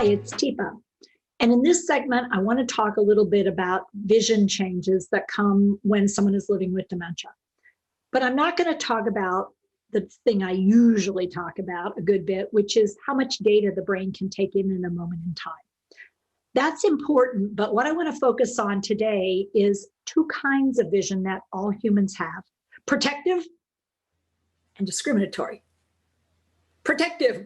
Hi, it's Teepa. And in this segment, I want to talk a little bit about vision changes that come when someone is living with dementia. But I'm not going to talk about the thing I usually talk about a good bit, which is how much data the brain can take in a moment in time. That's important, but what I want to focus on today is two kinds of vision that all humans have: protective and discriminatory. Protective,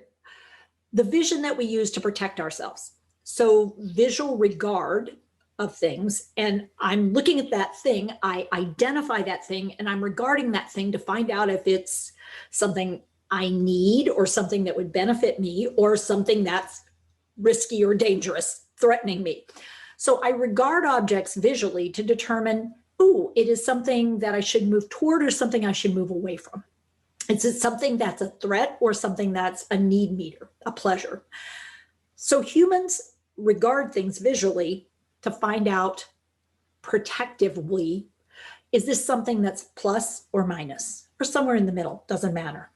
the vision that we use to protect ourselves. So visual regard of things, and I'm looking at that thing, I identify that thing, and I'm regarding that thing to find out if it's something I need or something that would benefit me or something that's risky or dangerous, threatening me. So I regard objects visually to determine, ooh, it is something that I should move toward or something I should move away from. Is it something that's a threat or something that's a need meter, a pleasure? So humans regard things visually to find out protectively, is this something that's plus or minus or somewhere in the middle? Doesn't matter.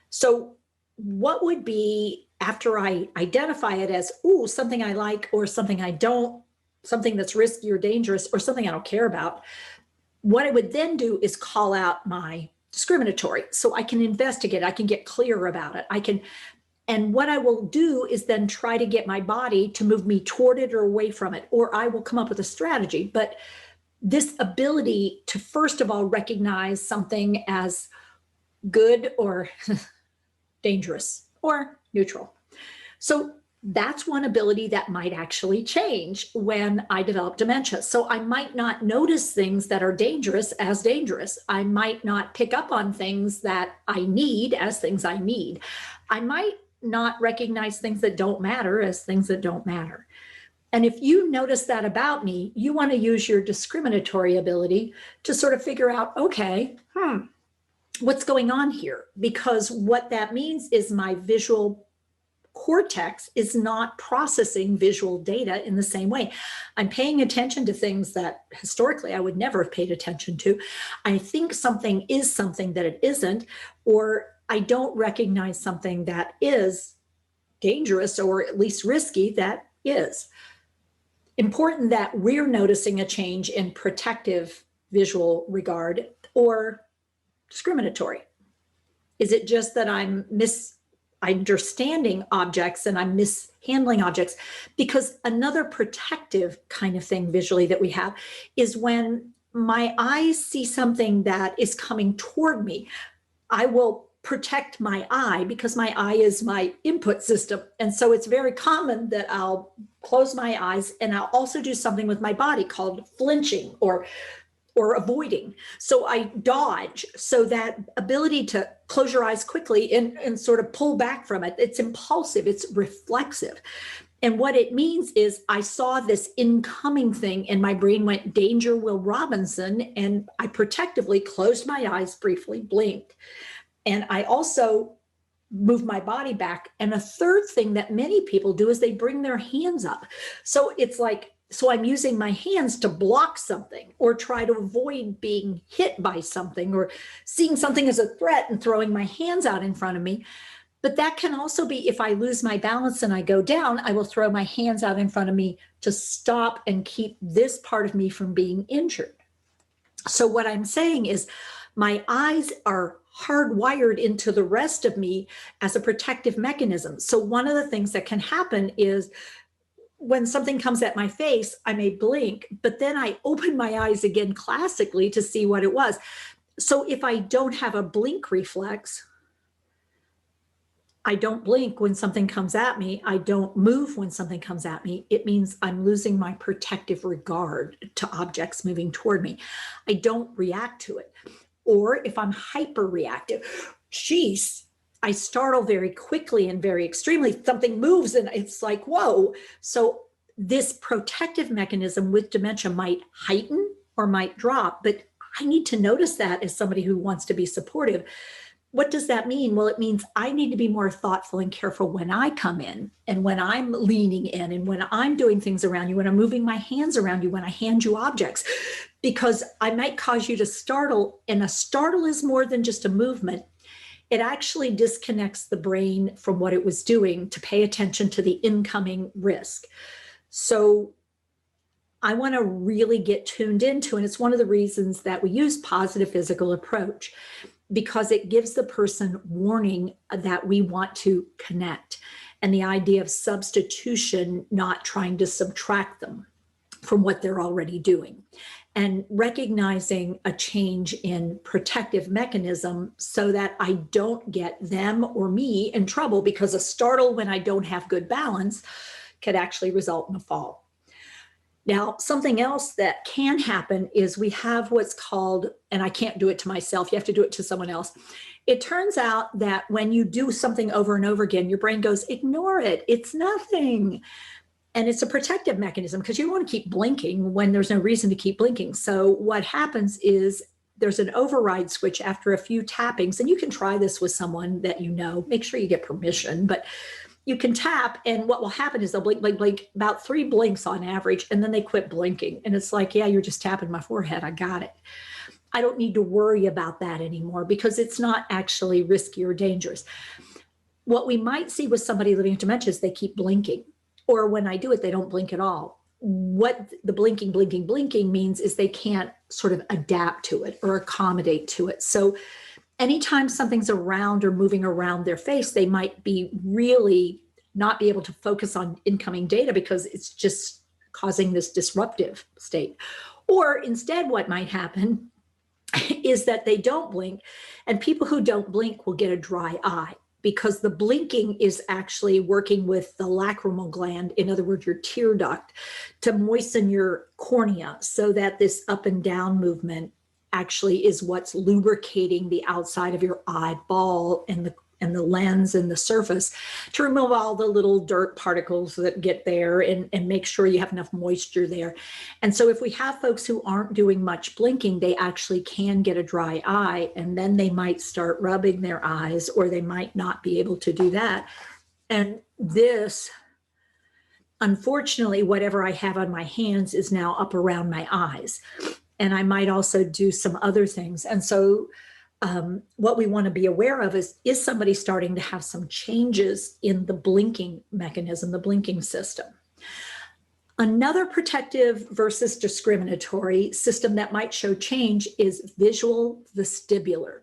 So what would be, after I identify it as, ooh, something I like or something I don't, something that's risky or dangerous or something I don't care about, what I would then do is call out my discriminatory. So I can investigate, I can get clear about it. And what I will do is then try to get my body to move me toward it or away from it, or I will come up with a strategy. But this ability to, first of all, recognize something as good or dangerous or neutral. So that's one ability that might actually change when I develop dementia. So I might not notice things that are dangerous as dangerous. I might not pick up on things that I need as things I need. I might not recognize things that don't matter as things that don't matter. And if you notice that about me, you want to use your discriminatory ability to sort of figure out, okay, what's going on here? Because what that means is my visual cortex is not processing visual data in the same way. I'm paying attention to things that historically I would never have paid attention to. I think something is something that it isn't, or I don't recognize something that is dangerous or at least risky that is. Important that we're noticing a change in protective visual regard or discriminatory. Is it just that I'm misunderstanding objects and I'm mishandling objects? Because another protective kind of thing visually that we have is when my eyes see something that is coming toward me, I will protect my eye because my eye is my input system. And so it's very common that I'll close my eyes and I'll also do something with my body called flinching or avoiding. So I dodge. So that ability to close your eyes quickly and sort of pull back from it, it's impulsive, it's reflexive. And what it means is I saw this incoming thing and my brain went, danger, Will Robinson. And I protectively closed my eyes briefly, blinked. And I also move my body back. And a third thing that many people do is they bring their hands up. So it's like, so I'm using my hands to block something or try to avoid being hit by something or seeing something as a threat and throwing my hands out in front of me. But that can also be, if I lose my balance and I go down, I will throw my hands out in front of me to stop and keep this part of me from being injured. So what I'm saying is my eyes are hardwired into the rest of me as a protective mechanism. So one of the things that can happen is when something comes at my face, I may blink, but then I open my eyes again classically to see what it was. So if I don't have a blink reflex, I don't blink when something comes at me, I don't move when something comes at me, it means I'm losing my protective regard to objects moving toward me. I don't react to it. Or if I'm hyper reactive, geez, I startle very quickly and very extremely. Something moves and it's like, whoa. So this protective mechanism with dementia might heighten or might drop, but I need to notice that as somebody who wants to be supportive. What does that mean? Well, it means I need to be more thoughtful and careful when I come in and when I'm leaning in and when I'm doing things around you, when I'm moving my hands around you, when I hand you objects, because I might cause you to startle, and a startle is more than just a movement. it actually disconnects the brain from what it was doing to pay attention to the incoming risk. So I want to really get tuned into, and it's one of the reasons that we use positive physical approach, because it gives the person warning that we want to connect, and the idea of substitution, not trying to subtract them from what they're already doing, and recognizing a change in protective mechanism so that I don't get them or me in trouble, because a startle when I don't have good balance could actually result in a fall. Now, something else that can happen is we have what's called, and I can't do it to myself, you have to do it to someone else. It turns out that when you do something over and over again, your brain goes, ignore it, it's nothing. And it's a protective mechanism, because you don't want to keep blinking when there's no reason to keep blinking. So what happens is there's an override switch after a few tappings, and you can try this with someone that you know, make sure you get permission, but you can tap, and what will happen is they'll blink, blink, blink, about 3 blinks on average, and then they quit blinking. And it's like, yeah, you're just tapping my forehead. I got it. I don't need to worry about that anymore, because it's not actually risky or dangerous. What we might see with somebody living with dementia is they keep blinking, or when I do it, they don't blink at all. What the blinking, blinking, blinking means is they can't sort of adapt to it or accommodate to it. So anytime something's around or moving around their face, they might be really not be able to focus on incoming data, because it's just causing this disruptive state. Or instead, what might happen is that they don't blink, and people who don't blink will get a dry eye, because the blinking is actually working with the lacrimal gland, in other words, your tear duct, to moisten your cornea, so that this up and down movement actually is what's lubricating the outside of your eyeball and the lens and the surface, to remove all the little dirt particles that get there, and make sure you have enough moisture there. And so if we have folks who aren't doing much blinking, they actually can get a dry eye, and then they might start rubbing their eyes, or they might not be able to do that. And this, unfortunately, whatever I have on my hands is now up around my eyes. And I might also do some other things. And so what we want to be aware of is somebody starting to have some changes in the blinking mechanism, the blinking system. Another protective versus discriminatory system that might show change is visual vestibular.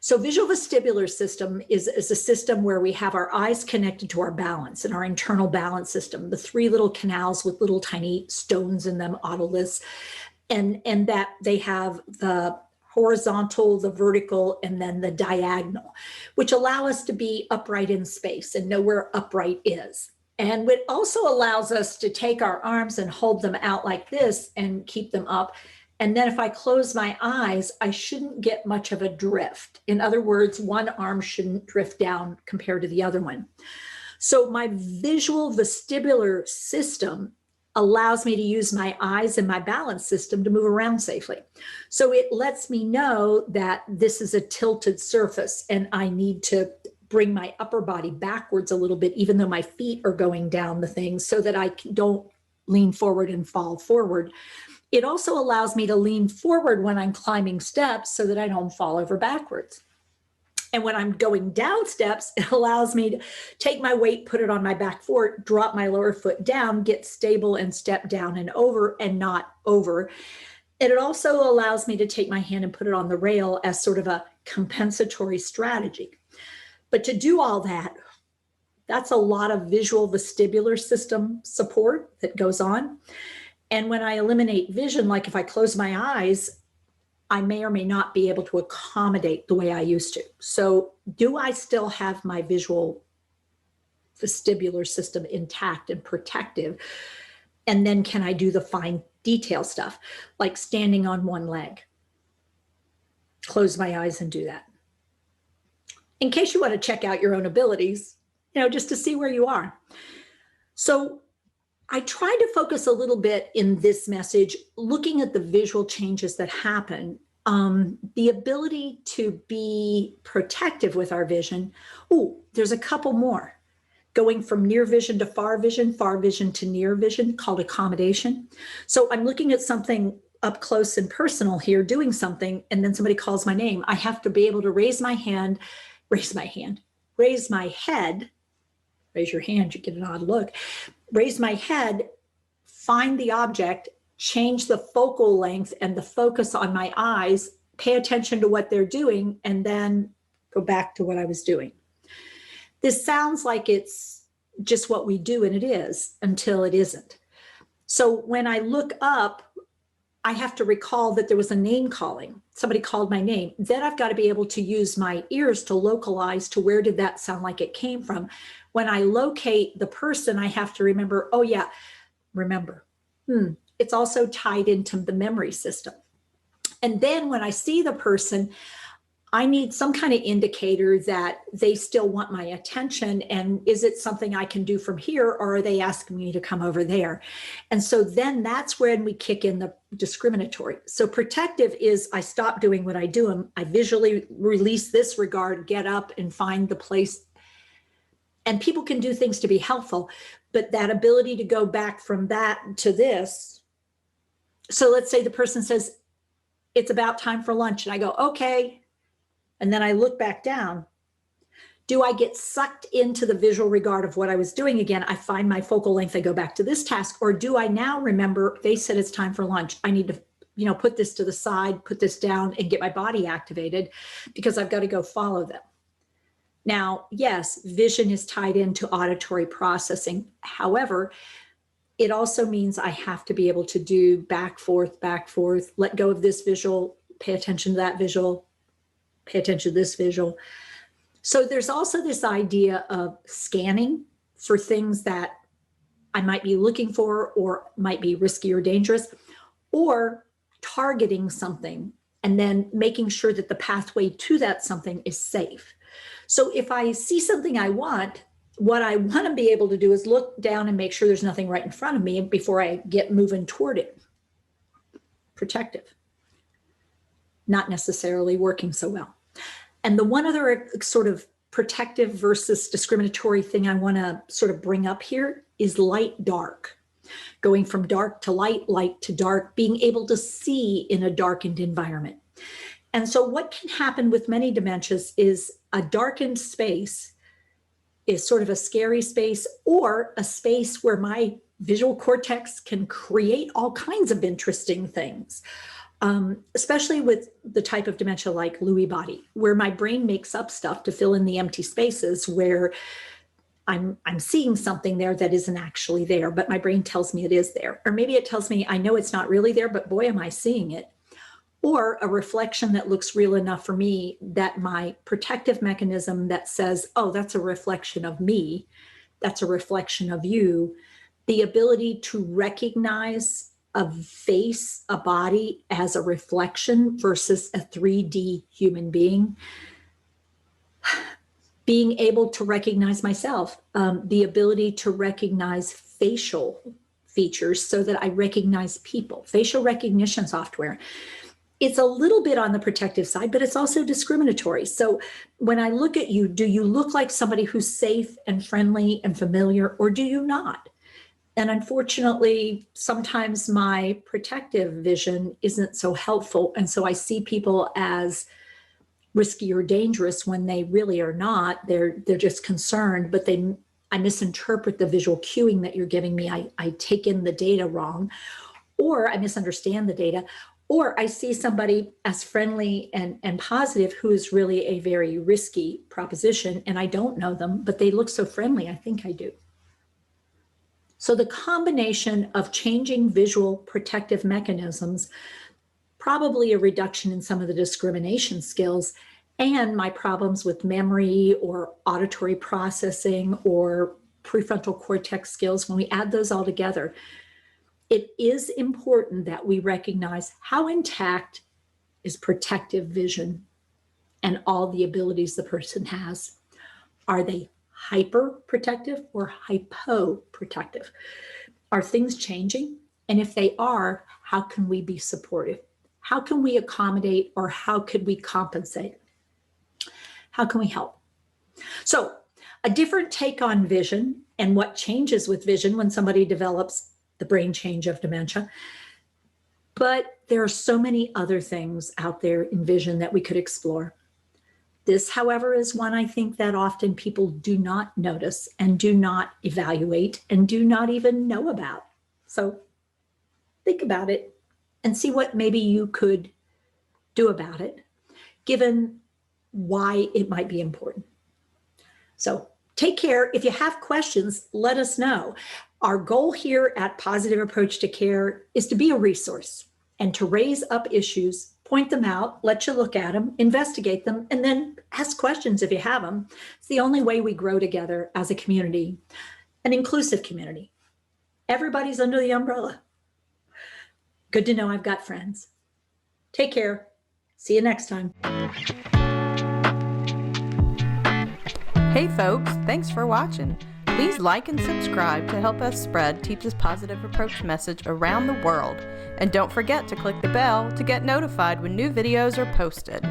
So visual vestibular system is a system where we have our eyes connected to our balance and our internal balance system, the 3 little canals with little tiny stones in them, otoliths, and that they have the horizontal, the vertical, and then the diagonal, which allow us to be upright in space and know where upright is. And it also allows us to take our arms and hold them out like this and keep them up. And then if I close my eyes, I shouldn't get much of a drift. In other words, one arm shouldn't drift down compared to the other one. So my visual vestibular system allows me to use my eyes and my balance system to move around safely. So it lets me know that this is a tilted surface and I need to bring my upper body backwards a little bit, even though my feet are going down the thing, so that I don't lean forward and fall forward. It also allows me to lean forward when I'm climbing steps so that I don't fall over backwards. And when I'm going down steps, it allows me to take my weight, put it on my back foot, drop my lower foot down, get stable and step down and over and not over. And it also allows me to take my hand and put it on the rail as sort of a compensatory strategy. But to do all that, that's a lot of visual vestibular system support that goes on. And when I eliminate vision, like if I close my eyes, I may or may not be able to accommodate the way I used to. So do I still have my visual vestibular system intact and protective? And then can I do the fine detail stuff, like standing on one leg? Close my eyes and do that. In case you want to check out your own abilities, just to see where you are. So I tried to focus a little bit in this message, looking at the visual changes that happen, the ability to be protective with our vision. Oh, there's a couple more. Going from near vision to far vision to near vision, called accommodation. So I'm looking at something up close and personal here, doing something, and then somebody calls my name. I have to be able to raise my hand, raise my hand, raise my head, raise your hand, you get an odd look, raise my head, find the object, change the focal length and the focus on my eyes, pay attention to what they're doing, and then go back to what I was doing. This sounds like it's just what we do, and it is, until it isn't. So when I look up, I have to recall that there was a name calling. Somebody called my name. Then I've got to be able to use my ears to localize to where did that sound like it came from. When I locate the person, I have to remember, oh yeah, remember. It's also tied into the memory system. And then when I see the person, I need some kind of indicator that they still want my attention. And is it something I can do from here, or are they asking me to come over there? And so then that's when we kick in the discriminatory. So protective is I stop doing what I do and I visually release this regard, get up and find the place. And people can do things to be helpful, but that ability to go back from that to this. So let's say the person says, it's about time for lunch. And I go, okay. And then I look back down. Do I get sucked into the visual regard of what I was doing again? I find my focal length, I go back to this task. Or do I now remember they said it's time for lunch? I need to, put this to the side, put this down and get my body activated because I've got to go follow them. Now, yes, vision is tied into auditory processing. However, it also means I have to be able to do back, forth, let go of this visual, pay attention to that visual, pay attention to this visual. So there's also this idea of scanning for things that I might be looking for or might be risky or dangerous, or targeting something and then making sure that the pathway to that something is safe. So if I see something I want, what I want to be able to do is look down and make sure there's nothing right in front of me before I get moving toward it. Protective. Not necessarily working so well. And the one other sort of protective versus discriminatory thing I want to sort of bring up here is light dark. Going from dark to light, light to dark, being able to see in a darkened environment. And so what can happen with many dementias is a darkened space is sort of a scary space, or a space where my visual cortex can create all kinds of interesting things. Especially with the type of dementia like Lewy body, where my brain makes up stuff to fill in the empty spaces where I'm seeing something there that isn't actually there, but my brain tells me it is there. Or maybe it tells me I know it's not really there, but boy, am I seeing it. Or a reflection that looks real enough for me that my protective mechanism that says, oh, that's a reflection of me, that's a reflection of you, the ability to recognize a face, a body as a reflection versus a 3D human being. Being able to recognize myself, the ability to recognize facial features so that I recognize people, facial recognition software. It's a little bit on the protective side, but it's also discriminatory. So when I look at you, do you look like somebody who's safe and friendly and familiar, or do you not? And unfortunately, sometimes my protective vision isn't so helpful. And so I see people as risky or dangerous when they really are not. They're just concerned, but I misinterpret the visual cueing that you're giving me. I take in the data wrong, or I misunderstand the data, or I see somebody as friendly and positive who is really a very risky proposition, and I don't know them, but they look so friendly. I think I do. So the combination of changing visual protective mechanisms, probably a reduction in some of the discrimination skills, and my problems with memory or auditory processing or prefrontal cortex skills, when we add those all together, it is important that we recognize how intact is protective vision and all the abilities the person has. Are they hyper protective or hypo protective? Are things changing? And if they are, how can we be supportive? How can we accommodate, or how could we compensate? How can we help? So a different take on vision and what changes with vision when somebody develops the brain change of dementia. But there are so many other things out there in vision that we could explore. This, however, is one I think that often people do not notice and do not evaluate and do not even know about. So think about it and see what maybe you could do about it, given why it might be important. So take care. If you have questions, let us know. Our goal here at Positive Approach to Care is to be a resource and to raise up issues, point them out, let you look at them, investigate them, and then ask questions if you have them. It's the only way we grow together as a community, an inclusive community. Everybody's under the umbrella. Good to know I've got friends. Take care. See you next time. Hey folks, thanks for watching. Please like and subscribe to help us spread Teepa's Positive Approach message around the world. And don't forget to click the bell to get notified when new videos are posted.